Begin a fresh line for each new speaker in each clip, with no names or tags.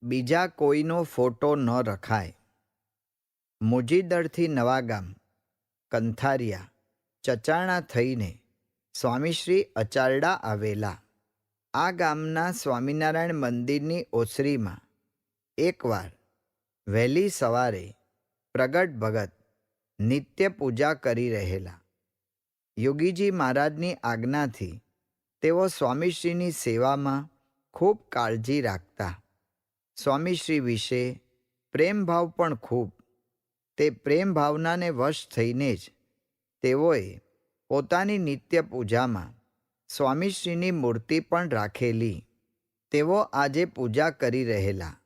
બીજા કોઈનો ફોટો ન રખાય. મુજીદળથી નવાગામ કંથારિયા ચચાણા થઈને સ્વામીશ્રી અચારડા આવેલા. આ ગામના સ્વામિનારાયણ મંદિરની ઓસરીમાં એકવાર વહેલી સવારે પ્રગટ ભગત નિત્ય પૂજા કરી રહેલા. યોગીજી મહારાજની આજ્ઞાથી તેઓ સ્વામીશ્રીની સેવામાં ખૂબ કાળજી રાખતા. સ્વામીશ્રી વિશે પ્રેમભાવ પણ ખૂબ. તે પ્રેમ ભાવનાને વશ થઈને જ તેઓએ પોતાની નિત્ય પૂજામાં સ્વામીશ્રીની મૂર્તિ પણ રાખેલી. તેઓ આજે પૂજા કરી રહેલા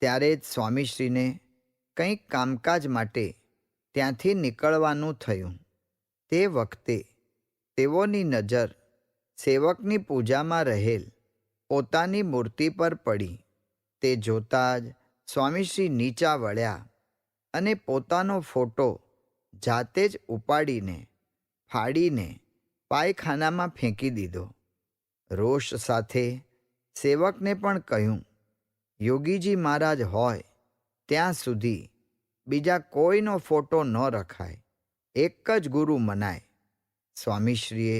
ત્યારે જ સ્વામીશ્રીને કંઈક કામકાજ માટે ત્યાંથી નીકળવાનું થયું. તે વખતે તેઓની નજર સેવકની પૂજામાં રહેલ પોતાની મૂર્તિ પર પડી. તે જોતાં જ સ્વામીશ્રી નીચા વળ્યા અને પોતાનો ફોટો જાતે જ ઉપાડીને ફાડીને પાયખાનામાં ફેંકી દીધો. રોષ સાથે સેવકને પણ કહ્યું, યોગીજી મહારાજ હોય ત્યાં સુધી બીજા કોઈનો ફોટો ન રખાય, એક જ ગુરુ મનાય. સ્વામીશ્રીએ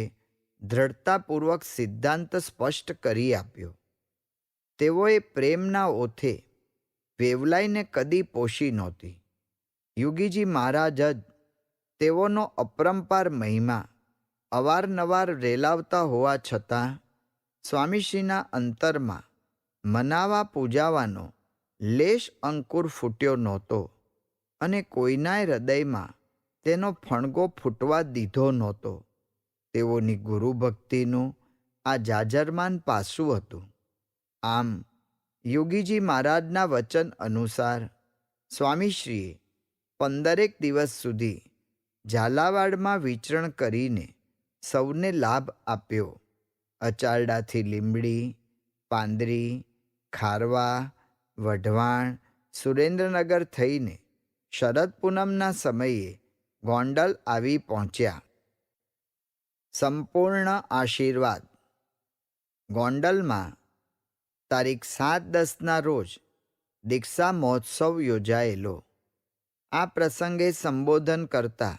દ્રઢતાપૂર્વક સિદ્ધાંત સ્પષ્ટ કરી આપ્યો. તેઓએ પ્રેમના ઓથે વેવલાઈને કદી પોષી નહોતી. યોગીજી મહારાજ જ તેઓનો અપરંપાર મહિમા અવારનવાર રેલાવતા હોવા છતાં સ્વામીશ્રીના અંતરમાં મનાવા પૂજાવાનો લેશ અંકુર ફૂટ્યો નહોતો અને કોઈનાય હૃદયમાં તેનો ફણગો ફૂટવા દીધો નહોતો. તેઓની ગુરુભક્તિનું આ જાજરમાન પાસું હતું. આમ યોગીજી મહારાજના વચન અનુસાર સ્વામીશ્રીએ 15 દિવસ સુધી ઝાલાવાડમાં વિચરણ કરીને સૌને લાભ આપ્યો. અચારડાથી લીંબડી, પાંદરી, ખારવા, વઢવાણ, સુરેન્દ્રનગર થઈને શરદ પૂનમના સમયે ગોંડલ આવી પહોંચ્યા. સંપૂર્ણ આશીર્વાદ. ગોંડલમાં તારીખ 7-10ના રોજ દીક્ષા મહોત્સવ યોજાયેલો. આ પ્રસંગે સંબોધન કરતા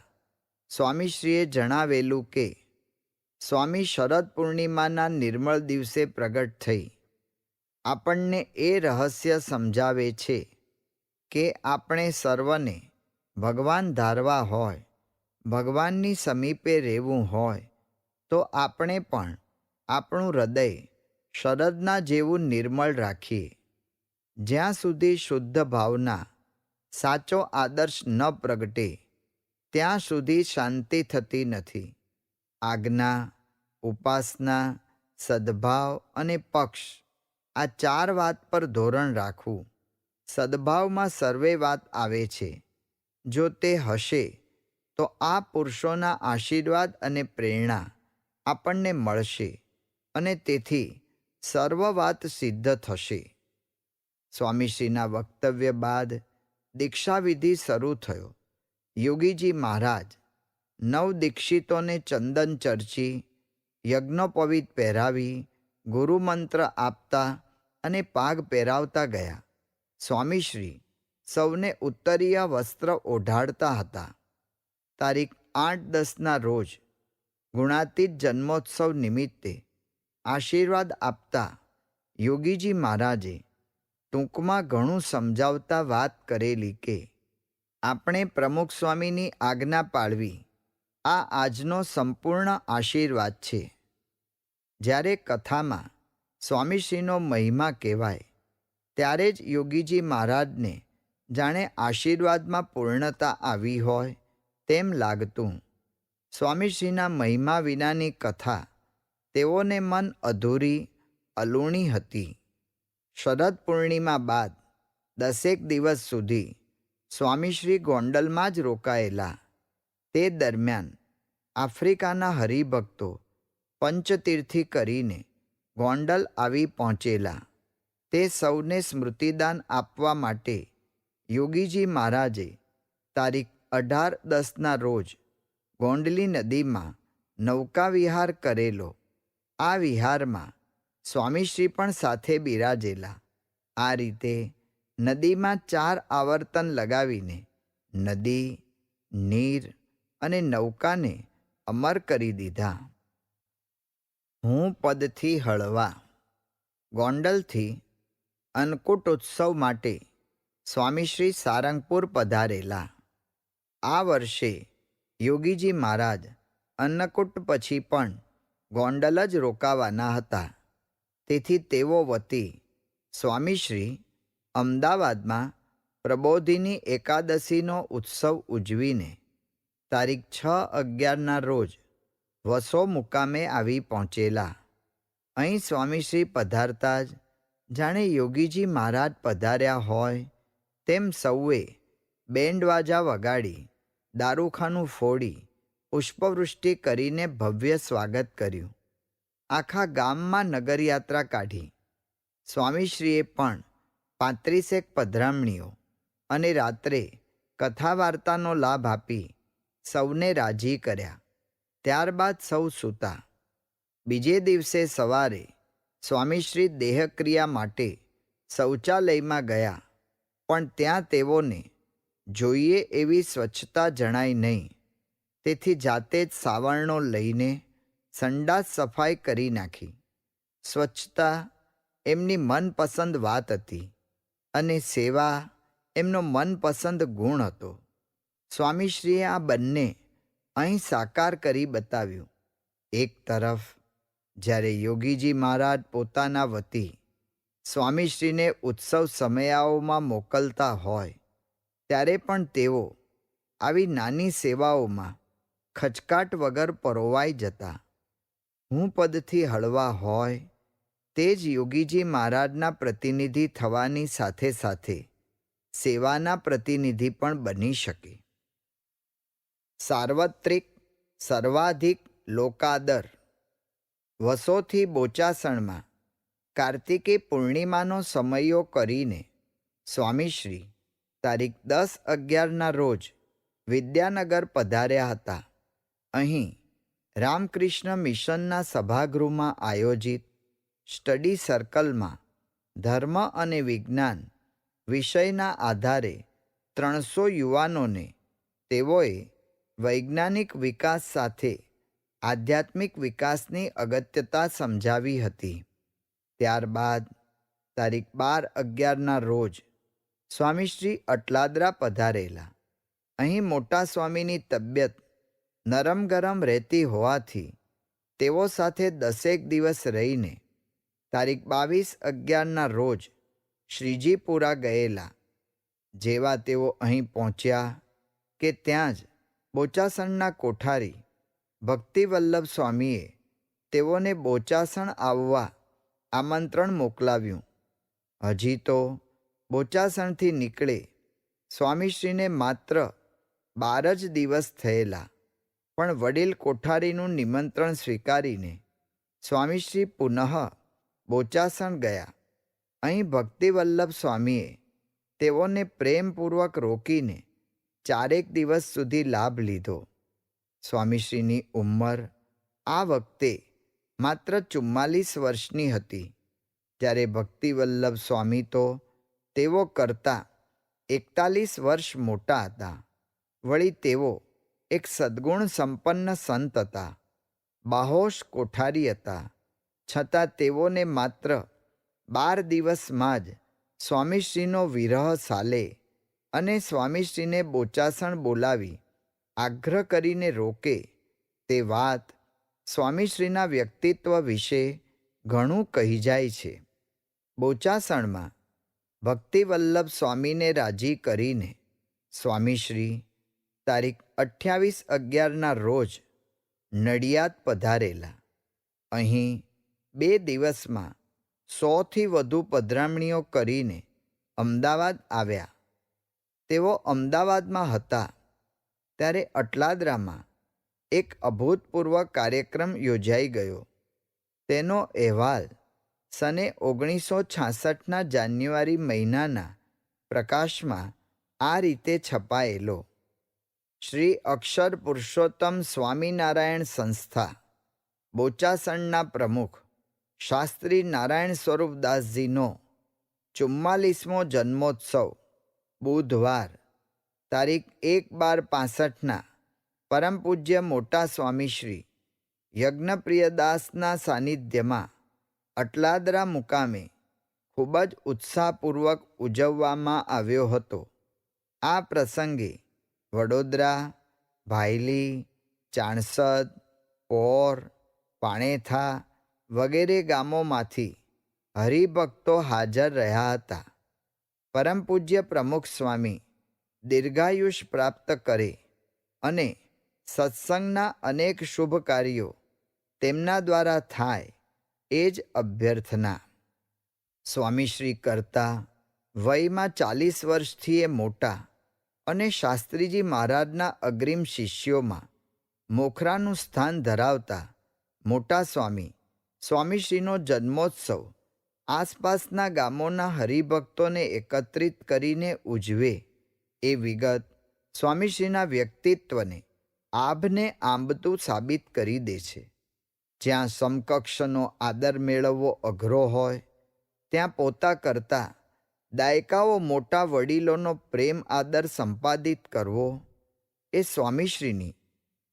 સ્વામીશ્રીએ જણાવેલું કે સ્વામી શરદ પૂર્ણિમાના નિર્મળ દિવસે પ્રગટ થઈ આપણને એ રહસ્ય સમજાવે છે કે આપણે સર્વને ભગવાન ધારવા હોય, ભગવાનની સમીપે રહેવું હોય તો આપણે પણ આપણું હૃદય શરદના જેવું નિર્મળ રાખીએ. જ્યાં સુધી શુદ્ધ ભાવના, સાચો આદર્શ ન પ્રગટે ત્યાં સુધી શાંતિ થતી નથી. આજ્ઞા, ઉપાસના, સદ્ભાવ અને પક્ષ આ 4 વાત પર ધોરણ રાખવું. સદ્ભાવમાં સર્વે વાત આવે છે. જો તે હશે તો આ પુરુષોના આશીર્વાદ અને પ્રેરણા આપણને મળશે અને તેથી સર્વ વાત સિદ્ધ થશે. સ્વામીશ્રીના વક્તવ્ય બાદ દીક્ષાવિધિ શરૂ થયો. યોગીજી મહારાજ નવદીક્ષિતોને ચંદન ચર્ચી, યજ્ઞોપવિત પહેરાવી, ગુરુમંત્ર આપતા અને પાગ પહેરાવતા ગયા. સ્વામીશ્રી સૌને ઉત્તરીય વસ્ત્ર ઓઢાડતા હતા. તારીખ 8-10ના રોજ ગુણાતીત જન્મોત્સવ નિમિત્તે આશીર્વાદ આપતા યોગીજી મહારાજે ટૂંકમાં ઘણું સમજાવતા વાત કરેલી કે આપણે પ્રમુખ સ્વામીની આજ્ઞા પાળવી આ આજનો સંપૂર્ણ આશીર્વાદ છે. જ્યારે કથામાં સ્વામીશ્રીનો મહિમા કહેવાય ત્યારે જ યોગીજી મહારાજને જાણે આશીર્વાદમાં પૂર્ણતા આવી હોય તેમ લાગતું. સ્વામીશ્રીના મહિમા વિનાની કથા તેઓને મન અધૂરી, અલૂણી હતી. શરદ પૂર્ણિમા બાદ 10 દિવસ સુધી સ્વામીશ્રી ગોંડલમાં જ રોકાયેલા. તે દરમિયાન આફ્રિકાના હરિભક્તો પંચતીર્થી કરીને ગોંડલ આવી પહોંચેલા. તે સૌને સ્મૃતિદાન આપવા માટે યોગીજી મહારાજે તારીખ 18-10ના રોજ ગોંડલી નદીમાં નૌકા વિહાર કરેલો. આ વિહારમાં સ્વામીશ્રી પણ સાથે બિરાજેલા. આ રીતે નદીમાં 4 આવર્તન લગાવીને નદી, નીર અને નૌકાને અમર કરી દીધા. હું પદથી હળવા. ગોંડલથી અન્નકૂટ ઉત્સવ માટે સ્વામીશ્રી સારંગપુર પધારેલા. આ વર્ષે યોગીજી મહારાજ અન્નકૂટ પછી પણ ગોંડલ જ રોકાવાના હતા. તેથી તેઓ વતી સ્વામીશ્રી અમદાવાદમાં પ્રબોધિની એકાદશીનો ઉત્સવ ઉજવીને તારીખ 6-11ના રોજ વસો મુકામે આવી પહોંચેલા. અહીં સ્વામીશ્રી પધારતા જ જાણે યોગીજી મહારાજ પધાર્યા હોય તેમ સૌએ બેન્ડવાજા વગાડી, દારૂખાનું ફોડી, પુષ્પવૃષ્ટિ કરીને ભવ્ય સ્વાગત કર્યું. આખા ગામમાં નગરયાત્રા કાઢી. સ્વામીશ્રીએ પણ 35 પધરામણીઓ અને રાત્રે કથા વાર્તાનો લાભ આપી સૌને રાજી કર્યા. ત્યારબાદ સૌ સૂતા. બીજે દિવસે સવારે સ્વામીશ્રી દેહક્રિયા માટે શૌચાલયમાં ગયા, પણ ત્યાં તેઓને જોઈએ એવી સ્વચ્છતા જણાઈ નહીં. તેથી જાતે જ સાવરણો લઈને સંડાસ સફાઈ કરી નાખી. સ્વચ્છતા એમની મનપસંદ વાત હતી અને સેવા એમનો મનપસંદ ગુણ હતો. સ્વામીશ્રીએ આ બંને અહીં સાકાર કરી બતાવ્યું. એક તરફ જ્યારે યોગીજી મહારાજ પોતાના વતી સ્વામીશ્રીને ઉત્સવ સમયાઓમાં મોકલતા હોય ત્યારે પણ તેઓ આવી નાની સેવાઓમાં ખચકાટ વગર પરોવાઈ જતા. હું પદથી હળવા હોય તે જ યોગીજી મહારાજના પ્રતિનિધિ થવાની સાથે સાથે સેવાના પ્રતિનિધિ પણ બની શકે. સાર્વત્રિક સર્વાધિક લોકાદર. વસોથી બોચાસણમાં કાર્તિકી પૂર્ણિમાનો સમયો કરીને સ્વામીશ્રી તારીખ 10-11ના રોજ વિદ્યાનગર પધાર્યા હતા. અહીં રામકૃષ્ણ મિશનના સભાગૃહમાં આયોજિત સ્ટડી સર્કલમાં ધર્મ અને વિજ્ઞાન વિષયના આધારે 300 યુવાનોને તેઓએ વૈજ્ઞાનિક વિકાસ સાથે આધ્યાત્મિક વિકાસની અગત્યતા સમજાવી હતી. ત્યારબાદ તારીખ 12-11ના રોજ સ્વામીશ્રી અટલાદરા પધારેલા. અહીં મોટા સ્વામીની તબિયત નરમ ગરમ રહેતી હોવાથી તેઓ સાથે 10 દિવસ રહીને તારીખ 22-11ના રોજ શ્રીજીપુરા ગયેલા. જેવા તેઓ અહીં પહોંચ્યા કે ત્યાં જ બોચાસણના કોઠારી ભક્તિવલ્લભ સ્વામીએ તેઓને બોચાસણ આવવા આમંત્રણ મોકલાવ્યું. હજી તો બોચાસણથી નીકળે સ્વામીશ્રીને માત્ર 12 જ દિવસ થયેલા, પણ વડીલ કોઠારીનું નિમંત્રણ સ્વીકારીને સ્વામીશ્રી પુનઃ બોચાસણ ગયા. અહીં ભક્તિવલ્લભ સ્વામીએ તેઓને પ્રેમપૂર્વક રોકીને 4 દિવસ સુધી લાભ લીધો. સ્વામીશ્રીની ઉંમર આ વખતે માત્ર 44 વર્ષની હતી, જ્યારે ભક્તિવલ્લભ સ્વામી તો તેઓ કરતાં 41 વર્ષ મોટા હતા. વળી તેઓ એક સદ્ગુણ સંપન્ન સંત હતા, બાહોશ કોઠારી હતા. છતાં તેઓને માત્ર 12 દિવસમાં જ સ્વામીશ્રીનો વિરહ સાલે અને સ્વામીશ્રીને બોચાસણ બોલાવી આગ્રહ કરીને રોકે તે વાત સ્વામીશ્રીના વ્યક્તિત્વ વિશે ઘણું કહી જાય છે. બોચાસણમાં ભક્તિવલ્લભ સ્વામીને રાજી કરીને સ્વામીશ્રી તારીખ 28/11ના રોજ નડિયાદ પધારેલા. અહીં 2 દિવસમાં 100થી વધુ પધરામણીઓ કરીને અમદાવાદ આવ્યા. તેઓ અમદાવાદમાં હતા ત્યારે અટલાદરામાં એક અભૂતપૂર્વ કાર્યક્રમ યોજાઈ ગયો. તેનો અહેવાલ સને 1966ના જાન્યુઆરી મહિનાના પ્રકાશમાં આ રીતે છપાયેલો. શ્રી અક્ષર પુરુષોત્તમ સ્વામિનારાયણ સંસ્થા બોચાસણના પ્રમુખ શાસ્ત્રી નારાયણ સ્વરૂપદાસજીનો 44મો જન્મોત્સવ બુધવાર તારીખ 1/12/65ના પરમ પૂજ્ય મોટા સ્વામીશ્રી યજ્ઞપ્રિયદાસના સાનિધ્યમાં અટલાદરા મુકામે ખૂબ જ ઉત્સાહપૂર્વક ઉજવવામાં આવ્યો હતો. આ પ્રસંગે વડોદરા, ભાયલી, ચાણસદ, પોર, પાણેથા વગેરે ગામોમાંથી હરિભક્તો હાજર રહ્યા હતા. પરમ પૂજ્ય પ્રમુખ સ્વામી દીર્ઘાયુષ પ્રાપ્ત કરે અને સત્સંગના અનેક શુભ કાર્યો તેમના દ્વારા થાય એ જ અભ્યર્થના. સ્વામીશ્રી કરતાં વયમાં 40 વર્ષથી એ મોટા અને શાસ્ત્રીજી મહારાજના અગ્રીમ શિષ્યોમાં મોખરાનું સ્થાન ધરાવતા મોટા સ્વામી સ્વામીશ્રીનો જન્મોત્સવ આસપાસના ગામોના હરિભક્તોને એકત્રિત કરીને ઉજવે એ વિગત સ્વામીશ્રીના વ્યક્તિત્વને આભને આંબતું સાબિત કરી દે છે. જ્યાં સમકક્ષનો આદર મેળવવો અઘરો હોય, ત્યાં પોતા કરતાં દાયકાઓ મોટા વડીલોનો પ્રેમ આદર સંપાદિત કરવો એ સ્વામીશ્રીની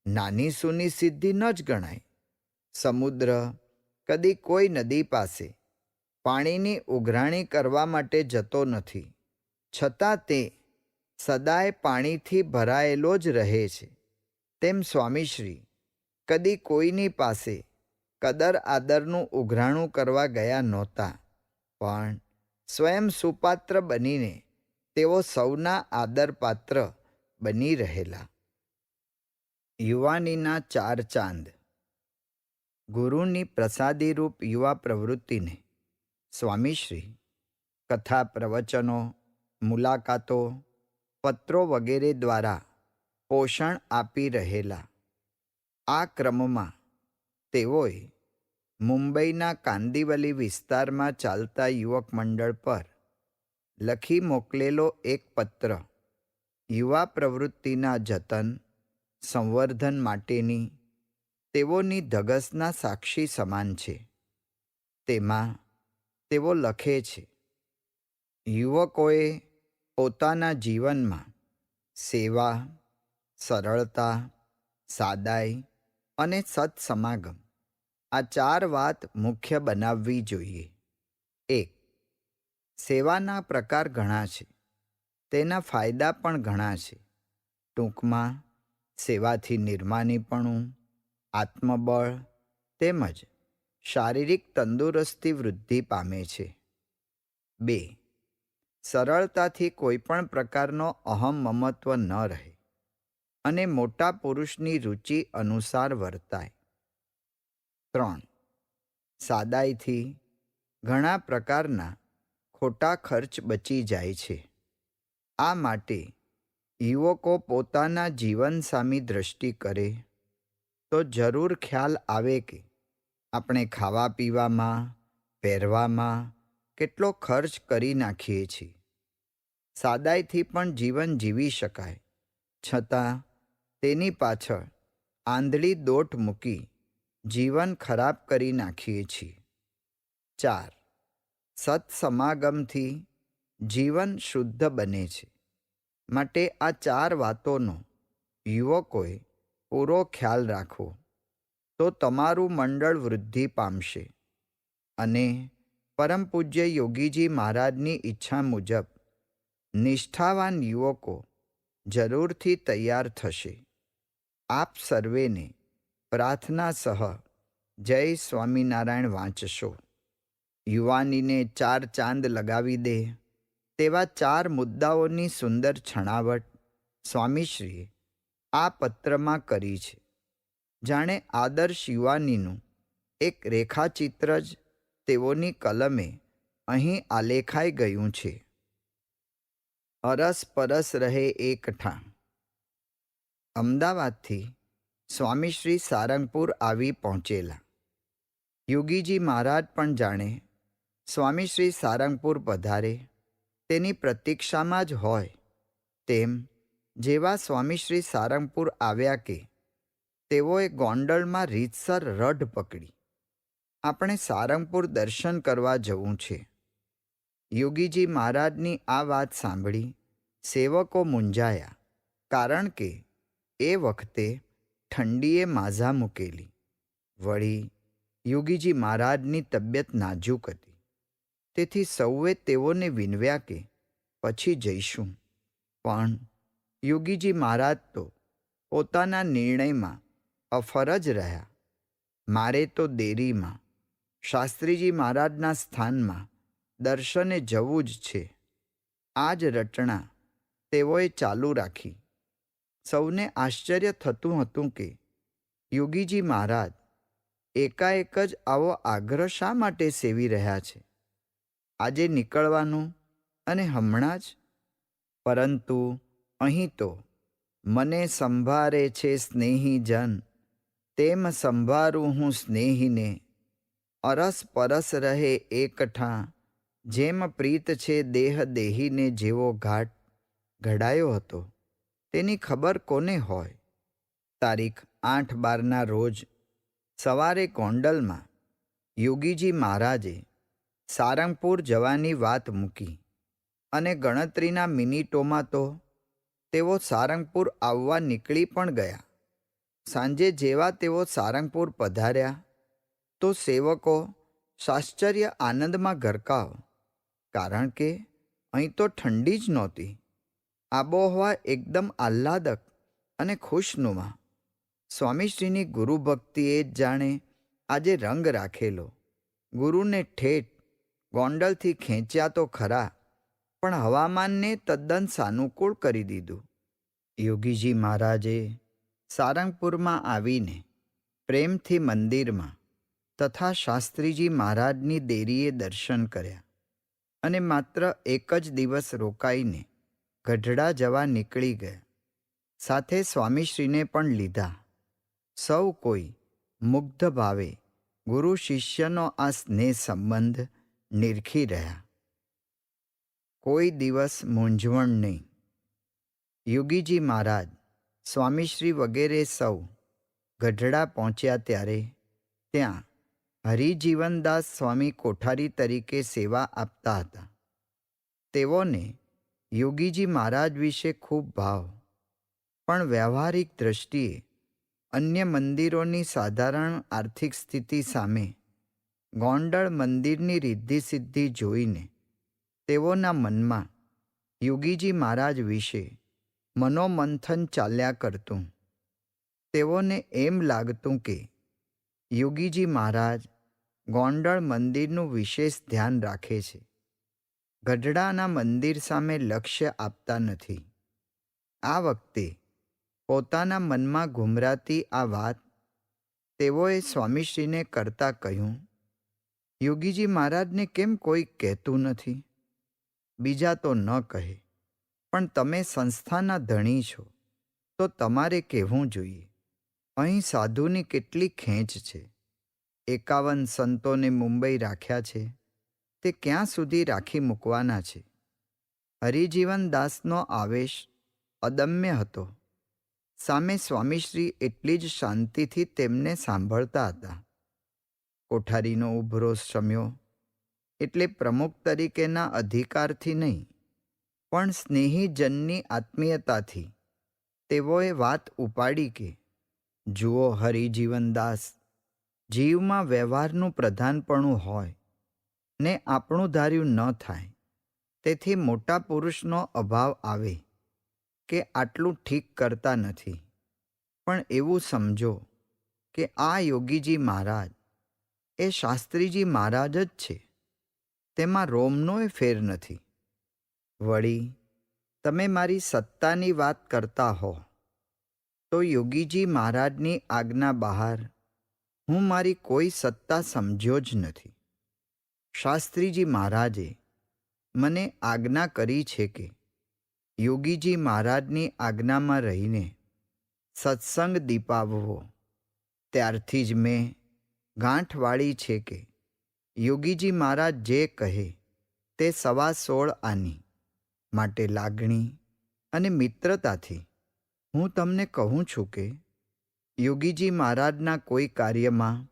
નાની સૂની સિદ્ધિ ન જ ગણાય. સમુદ્ર કદી કોઈ નદી પાસે પાણીની ઉઘરાણી કરવા માટે જતો નથી, છતાં તે સદાય પાણીથી ભરાયેલો જ રહે છે. તેમ સ્વામીશ્રી કદી કોઈની પાસે કદર આદરનું ઉઘરાણું કરવા ગયા નહોતા, પણ સ્વયં સુપાત્ર બનીને તેઓ સૌના આદરપાત્ર બની રહેલા. યુવાનીના 4 ચાંદ. ગુરુની પ્રસાદીરૂપ યુવા પ્રવૃત્તિને સ્વામીશ્રી કથા, પ્રવચનો, મુલાકાતો, પત્રો વગેરે દ્વારા પોષણ આપી રહેલા. આ ક્રમમાં તેઓએ મુંબઈના કાંદિવલી વિસ્તારમાં ચાલતા યુવક મંડળ પર લખી મોકલેલો એક પત્ર યુવા પ્રવૃત્તિના જતન સંવર્ધન માટેની તેઓની ધગશના સાક્ષી સમાન છે. તેમાં તેઓ લખે છે, યુવકોએ પોતાના જીવનમાં સેવા, સરળતા, સાદાઈ અને સત્સમાગમ આ 4 વાત મુખ્ય બનાવવી જોઈએ. 1. સેવાના પ્રકાર ઘણા છે, તેના ફાયદા પણ ઘણા છે. ટૂંકમાં સેવાથી નિર્માનીપણું, આત્મબળ તેમજ શારીરિક તંદુરસ્તી વૃદ્ધિ પામે છે. 2. સરળતાથી કોઈપણ પ્રકારનો અહમ મમત્વ ન રહે અને મોટા પુરુષની રુચિ અનુસાર વર્તાય. 3. સાદાઈથી ઘણા પ્રકારના ખોટા ખર્ચ બચી જાય છે. આ માટે યુવકો પોતાના જીવન સામી દ્રષ્ટિ કરે તો જરૂર ખ્યાલ આવે કે આપણે ખાવા પીવામાં, પહેરવામાં કેટલો ખર્ચ કરી નાખીએ છીએ. સાદાઈથી પણ જીવન જીવી શકાય, છતાં તેની પાછળ આંધળી દોટ મૂકી જીવન ખરાબ કરી નાખીએ છીએ. 4. સત્સમાગમથી જીવન શુદ્ધ બને છે. માટે આ 4 વાતોનો યુવકોએ પૂરો ખ્યાલ રાખવો, તો તમારું મંડળ વૃદ્ધિ પામશે અને પરમ પૂજ્ય યોગીજી મહારાજની ઈચ્છા મુજબ નિષ્ઠાવાન યુવકો જરૂરથી તૈયાર થશે. આપ સર્વેને પ્રાર્થના સહ જય સ્વામિનારાયણ વાંચશો. યુવાનીને 4 ચાંદ લગાવી દે તેવા 4 મુદ્દાઓની સુંદર છણાવટ સ્વામીશ્રીએ આ પત્રમાં કરી છે. જાણે આદર્શ યુવાનીનું એક રેખાચિત્ર જ તેઓની કલમે અહીં આલેખાઈ ગયું છે. અરસ પરસ રહે એકઠાં. અમદાવાદથી સ્વામીશ્રી સારંગપુર આવી પહોંચેલા. યોગીજી મહારાજ પણ જાણે સ્વામીશ્રી સારંગપુર પધારે તેની પ્રતીક્ષામાં જ હોય તેમ જેવા સ્વામીશ્રી સારંગપુર આવ્યા કે તેઓએ ગોંડલમાં રીતસર રઢ પકડી, આપણે સારંગપુર દર્શન કરવા જવું છે. યોગીજી મહારાજની આ વાત સાંભળી સેવકો મૂંઝાયા, કારણ કે એ વખતે ઠંડીએ માઝા મૂકેલી. વળી યોગીજી મહારાજની તબિયત નાજુક હતી. તેથી સૌએ તેઓને વિનવ્યા કે પછી જઈશું. પણ યોગીજી મહારાજ તો પોતાના નિર્ણયમાં અફરજ રહ્યા. મારે તો દેરીમાં શાસ્ત્રીજી મહારાજના સ્થાનમાં દર્શને જવું જ છે. આ જ રટણા તેઓએ ચાલુ રાખી. સૌને આશ્ચર્ય થતું હતું કે યોગીજી મહારાજ એકાએક જ આવો આગ્રહ શા માટે સેવી રહ્યા છે. આજે નીકળવાનું અને હમણાં જ? પરંતુ અહીં તો મને સંભારે છે સ્નેહી જન, તેમ સંભારું હું સ્નેહીને. અરસ પરસ રહે એકઠાં, જેમ પ્રીત છે દેહ દેહીને. જેવો ઘાટ ઘડાયો હતો તેની ખબર કોને હોય. તારીખ 8/12ના રોજ સવારે ગોંડલમાં યોગીજી મહારાજે સારંગપુર જવાની વાત મૂકી અને ગણતરીના મિનિટોમાં તો તેઓ સારંગપુર આવવા નીકળી પણ ગયા. સાંજે જેવા તેઓ સારંગપુર પધાર્યા તો સેવકો સાશ્ચર્ય આનંદમાં ગરકાવ, કારણ કે અહીં તો ઠંડી જ નહોતી. આબોહવા એકદમ આહ્લાદક અને ખુશનુમા. સ્વામીશ્રીની ગુરુભક્તિએ જ જાણે આજે રંગ રાખેલો. ગુરુને ઠેઠ ગોંડલથી ખેંચ્યા તો ખરા, પણ હવામાનને તદ્દન સાનુકૂળ કરી દીધું. યોગીજી મહારાજે સારંગપુરમાં આવીને પ્રેમથી મંદિરમાં તથા શાસ્ત્રીજી મહારાજની દેરીએ દર્શન કર્યા અને માત્ર એક જ દિવસ રોકાઈને ગઢડા જવા નીકળી ગયા. સાથે સ્વામીશ્રીને પણ લીધા. સૌ કોઈ મુગ્ધ ભાવે ગુરુ શિષ્યનો આ સ્નેહ સંબંધ નિરખી રહ્યા. કોઈ દિવસ મૂંઝવણ નહીં. યોગીજી મહારાજ, સ્વામીશ્રી વગેરે સૌ ગઢડા પહોંચ્યા ત્યારે ત્યાં હરિજીવનદાસ સ્વામી કોઠારી તરીકે સેવા આપતા હતા. તેઓને યોગીજી મહારાજ વિશે ખૂબ ભાવ, પણ વ્યવહારિક દ્રષ્ટિએ અન્ય મંદિરોની સાધારણ આર્થિક સ્થિતિ સામે ગોંડલ મંદિરની રિદ્ધિ સિદ્ધિ જોઈને તેઓના મનમાં યોગીજી મહારાજ વિશે મનોમંથન ચાલ્યા કરતું. તેઓને એમ લાગતું કે યોગીજી મહારાજ ગોંડલ મંદિરનું વિશેષ ધ્યાન રાખે છે, ગઢડાના મંદિર સામે લક્ષ્ય આપતા નથી. આ વખતે પોતાના મનમાં ઘુમરાતી આ વાત તેઓએ સ્વામીશ્રીને કરતા કહ્યું, યોગીજી મહારાજને કેમ કોઈ કહેતું નથી? બીજા તો ન કહે, પણ તમે સંસ્થાના ધણી છો તો તમારે કહેવું જોઈએ. અહીં સાધુની કેટલી ખેંચ છે. 51 સંતોને મુંબઈ રાખ્યા છે, તે ક્યાં સુધી રાખી મૂકવાના છે? હરિજીવન દાસનો આવેશ અદમ્ય હતો. સામે સ્વામીશ્રી એટલી જ શાંતિથી તેમને સાંભળતા હતા. કોઠારીનો ઉભરો શમ્યો એટલે પ્રમુખ તરીકેના અધિકારથી નહીં, પણ સ્નેહીજનની આત્મીયતાથી તેઓએ વાત ઉપાડી કે, જુઓ હરિજીવનદાસ, જીવમાં વ્યવહારનું પ્રધાનપણું હોય ને આપણું ધાર્યું ન થાય, તેથી મોટા પુરુષનો અભાવ આવે કે આટલું ઠીક કરતા નથી. પણ એવું સમજો કે આ યોગીજી મહારાજ એ શાસ્ત્રીજી મહારાજ જ છે, તેમાં રોમનોય ફેર નથી. વળી તમે મારી સત્તાની વાત કરતા હો તો યોગીજી મહારાજની આજ્ઞા બહાર હું મારી કોઈ સત્તા સમજ્યો જ નથી. શાસ્ત્રીજી મહારાજે મને આજ્ઞા કરી છે કે યોગીજી મહારાજની આજ્ઞામાં રહીને સત્સંગ દીપાવવો. ત્યારથી જ મેં ગાંઠ વાળી છે કે યોગીજી મહારાજ જે કહે તે 16.15 આની. માટે લાગણી અને મિત્રતાથી હું તમને કહું છું કે યોગીજી મહારાજના કોઈ કાર્યમાં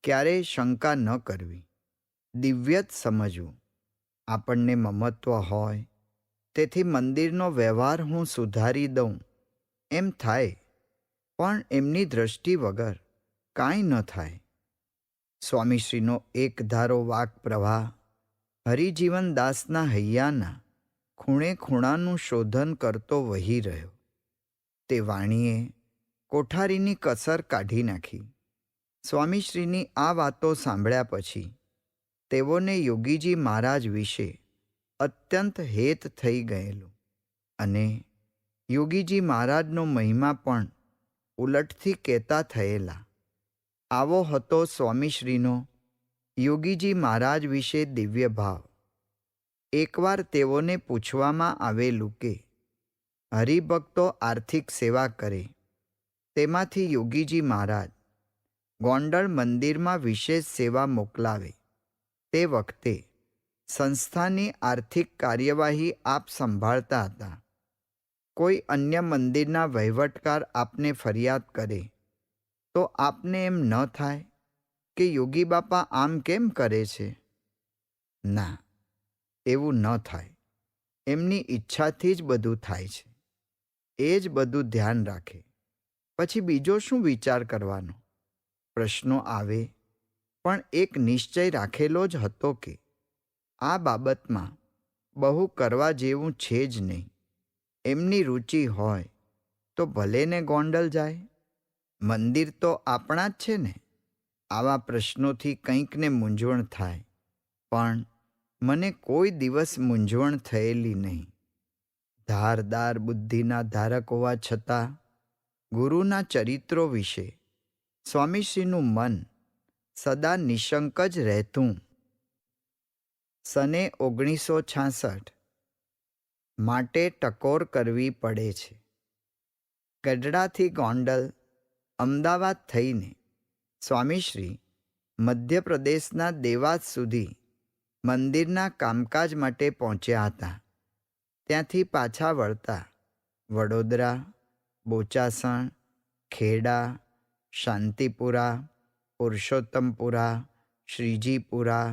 ક્યારેય શંકા ન કરવી, દિવ્ય જ સમજવું. આપણને મમત્વ હોય તેથી મંદિરનો વ્યવહાર હું સુધારી દઉં એમ થાય, પણ એમની દ્રષ્ટિ વગર કાંઈ ન થાય. સ્વામીશ્રીનો એક ધારો વાક પ્રવાહ હરિજીવનદાસના હૈયાના ખૂણે ખૂણાનું શોધન કરતો વહી રહ્યો. તે વાણીએ કોઠારીની કસર કાઢી નાખી. સ્વામીશ્રીની આ વાતો સાંભળ્યા પછી તેઓને યોગીજી મહારાજ વિશે અત્યંત હેત થઈ ગયેલું અને યોગીજી મહારાજનો મહિમા પણ ઉલટથી કહેતા થયેલા. આવો હતો સ્વામીશ્રીનો યોગીજી મહારાજ વિશે દિવ્ય ભાવ. એકવાર તેઓને પૂછવામાં આવેલું કે હરિભક્તો આર્થિક સેવા કરે, તેમાંથી યોગીજી મહારાજ ગોંડલ મંદિરમાં વિશેષ સેવા મોકલાવે, તે વખતે સંસ્થાની આર્થિક કાર્યવાહી આપ સંભાળતા હતા. કોઈ અન્ય મંદિરના વહીવટકાર આપને ફરિયાદ કરે તો આપને એમ ન થાય કે યોગી બાપા આમ કેમ કરે છે? ના, એવું ન થાય. એમની ઈચ્છાથી જ બધું થાય છે. એ જ બધું ધ્યાન રાખે, પછી બીજો શું વિચાર કરવાનો? પ્રશ્નો આવે, પણ એક નિશ્ચય રાખેલો જ હતો કે આ બાબતમાં બહુ કરવા જેવું છે જ નહીં. એમની રુચિ હોય તો ભલે ને ગોંડલ જાય, મંદિર તો આપણા જ છે ને. આવા પ્રશ્નોથી કંઈકને મૂંઝવણ થાય, પણ મને કોઈ દિવસ મૂંઝવણ થયેલી નહીં. ધારદાર બુદ્ધિના ધારક હોવા છતાં ગુરુના ચરિત્રો વિશે સ્વામીશ્રીનું મન સદા નિશંક જ રહેતું. સને 1966 માટે ટકોર કરવી પડે છે. ગઢડાથી ગોંડલ અમદાવાદ થઈને સ્વામીશ્રી મધ્યપ્રદેશના દેવાસ સુધી મંદિરના કામકાજ માટે પહોંચ્યા હતા. ત્યાંથી પાછા વળતા વડોદરા, બોચાસણ, ખેડા, શાંતિપુરા, પુરુષોત્તમપુરા, શ્રીજીપુરા,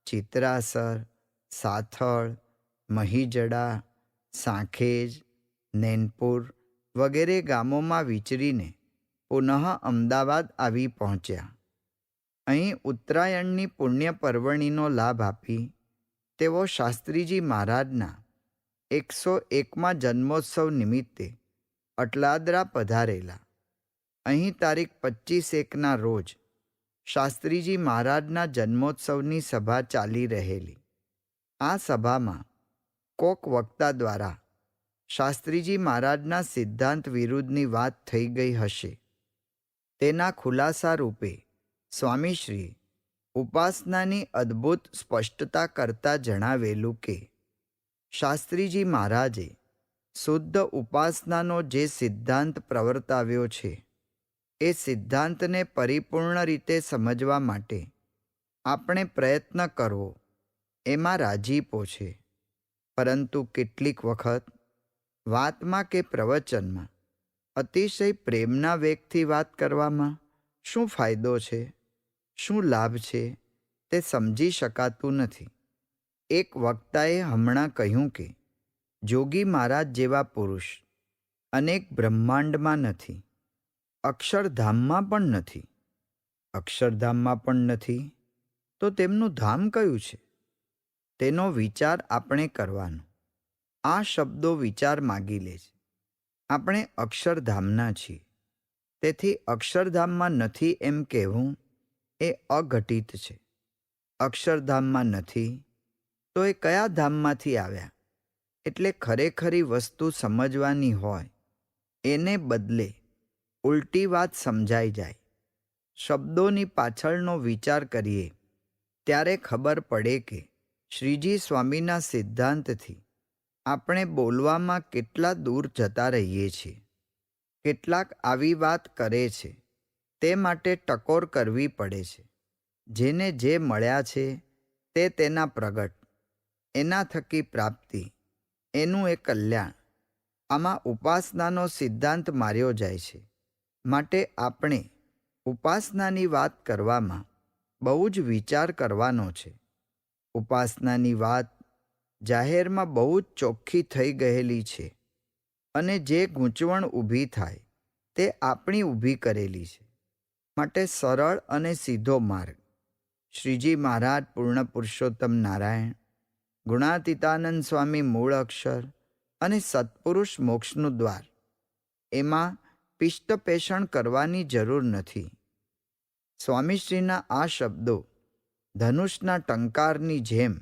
ચિત્રાસર, સાથળ, મહીજડા, સાંખેજ, નૈનપુર વગેરે ગામોમાં વિચરીને પુનઃ અમદાવાદ આવી પહોંચ્યા. અહીં ઉત્તરાયણની પુણ્ય પર્વણીનો લાભ આપી તેઓ શાસ્ત્રીજી મહારાજના 101મા જન્મોત્સવ નિમિત્તે અટલાદરા પધારેલા. અહીં તારીખ 25/1ના રોજ શાસ્ત્રીજી મહારાજના જન્મોત્સવની સભા ચાલી રહેલી. આ સભામાં કોક વક્તા દ્વારા શાસ્ત્રીજી મહારાજના સિદ્ધાંત વિરુદ્ધની વાત થઈ ગઈ હશે. તેના ખુલાસા રૂપે સ્વામીશ્રીએ ઉપાસનાની અદ્ભુત સ્પષ્ટતા કરતા જણાવેલું કે શાસ્ત્રીજી મહારાજે શુદ્ધ ઉપાસનાનો જે સિદ્ધાંત પ્રવર્તાવ્યો છે, એ સિદ્ધાંતને પરિપૂર્ણ રીતે સમજવા માટે આપણે પ્રયત્ન કરવો એમાં રાજીપો છે. પરંતુ કેટલીક વખત વાતમાં કે પ્રવચનમાં અતિશય પ્રેમના વેગથી વાત કરવામાં શું ફાયદો છે, શું લાભ છે, તે સમજી શકાતું નથી. એક વક્તાએ હમણાં કહ્યું કે જોગી મહારાજ જેવા પુરુષ અનેક બ્રહ્માંડમાં નથી, અક્ષરધામમાં પણ નથી. અક્ષરધામમાં પણ નથી તો તેમનું ધામ કયું છે? તેનો વિચાર આપણે કરવાનો. આ શબ્દો વિચાર માગી લે છે. આપણે અક્ષરધામના છીએ, તેથી અક્ષરધામમાં નથી એમ કહેવું એ અઘટિત છે. અક્ષરધામમાં નથી તો એ કયા ધામમાંથી આવ્યા? એટલે ખરેખરી વસ્તુ સમજવાની હોય એને બદલે ઉલટી વાત સમજાઈ જાય. શબ્દોની પાછળનો વિચાર કરીએ ત્યારે ખબર પડે કે શ્રીજી સ્વામીના સિદ્ધાંતથી આપણે બોલવામાં કેટલા દૂર જતા રહીએ છીએ. કેટલાક આવી વાત કરે છે તે માટે ટકોર કરવી પડે છે. જેને જે મળ્યા છે તે તેના પ્રગટ, એના થકી પ્રાપ્તિ, એનું એ કલ્યાણ. આમાં ઉપાસનાનો સિદ્ધાંત માર્યો જાય છે. માટે આપણે ઉપાસનાની વાત કરવામાં બહુ જ વિચાર કરવાનો છે. ઉપાસનાની વાત જાહેરમાં બહુ જ ચોખ્ખી થઈ ગયેલી છે અને જે ગૂંચવણ ઊભી થાય તે આપણી ઊભી કરેલી છે. માટે સરળ અને સીધો માર્ગ શ્રીજી મહારાજ પૂર્ણ પુરુષોત્તમ નારાયણ, ગુણાતીતાનંદ સ્વામી મૂળ અક્ષર અને સત્પુરુષ મોક્ષનું દ્વાર. એમાં પિષ્ટપેષણ કરવાની જરૂર નથી. સ્વામીશ્રીના આ શબ્દો ધનુષના ટંકારની જેમ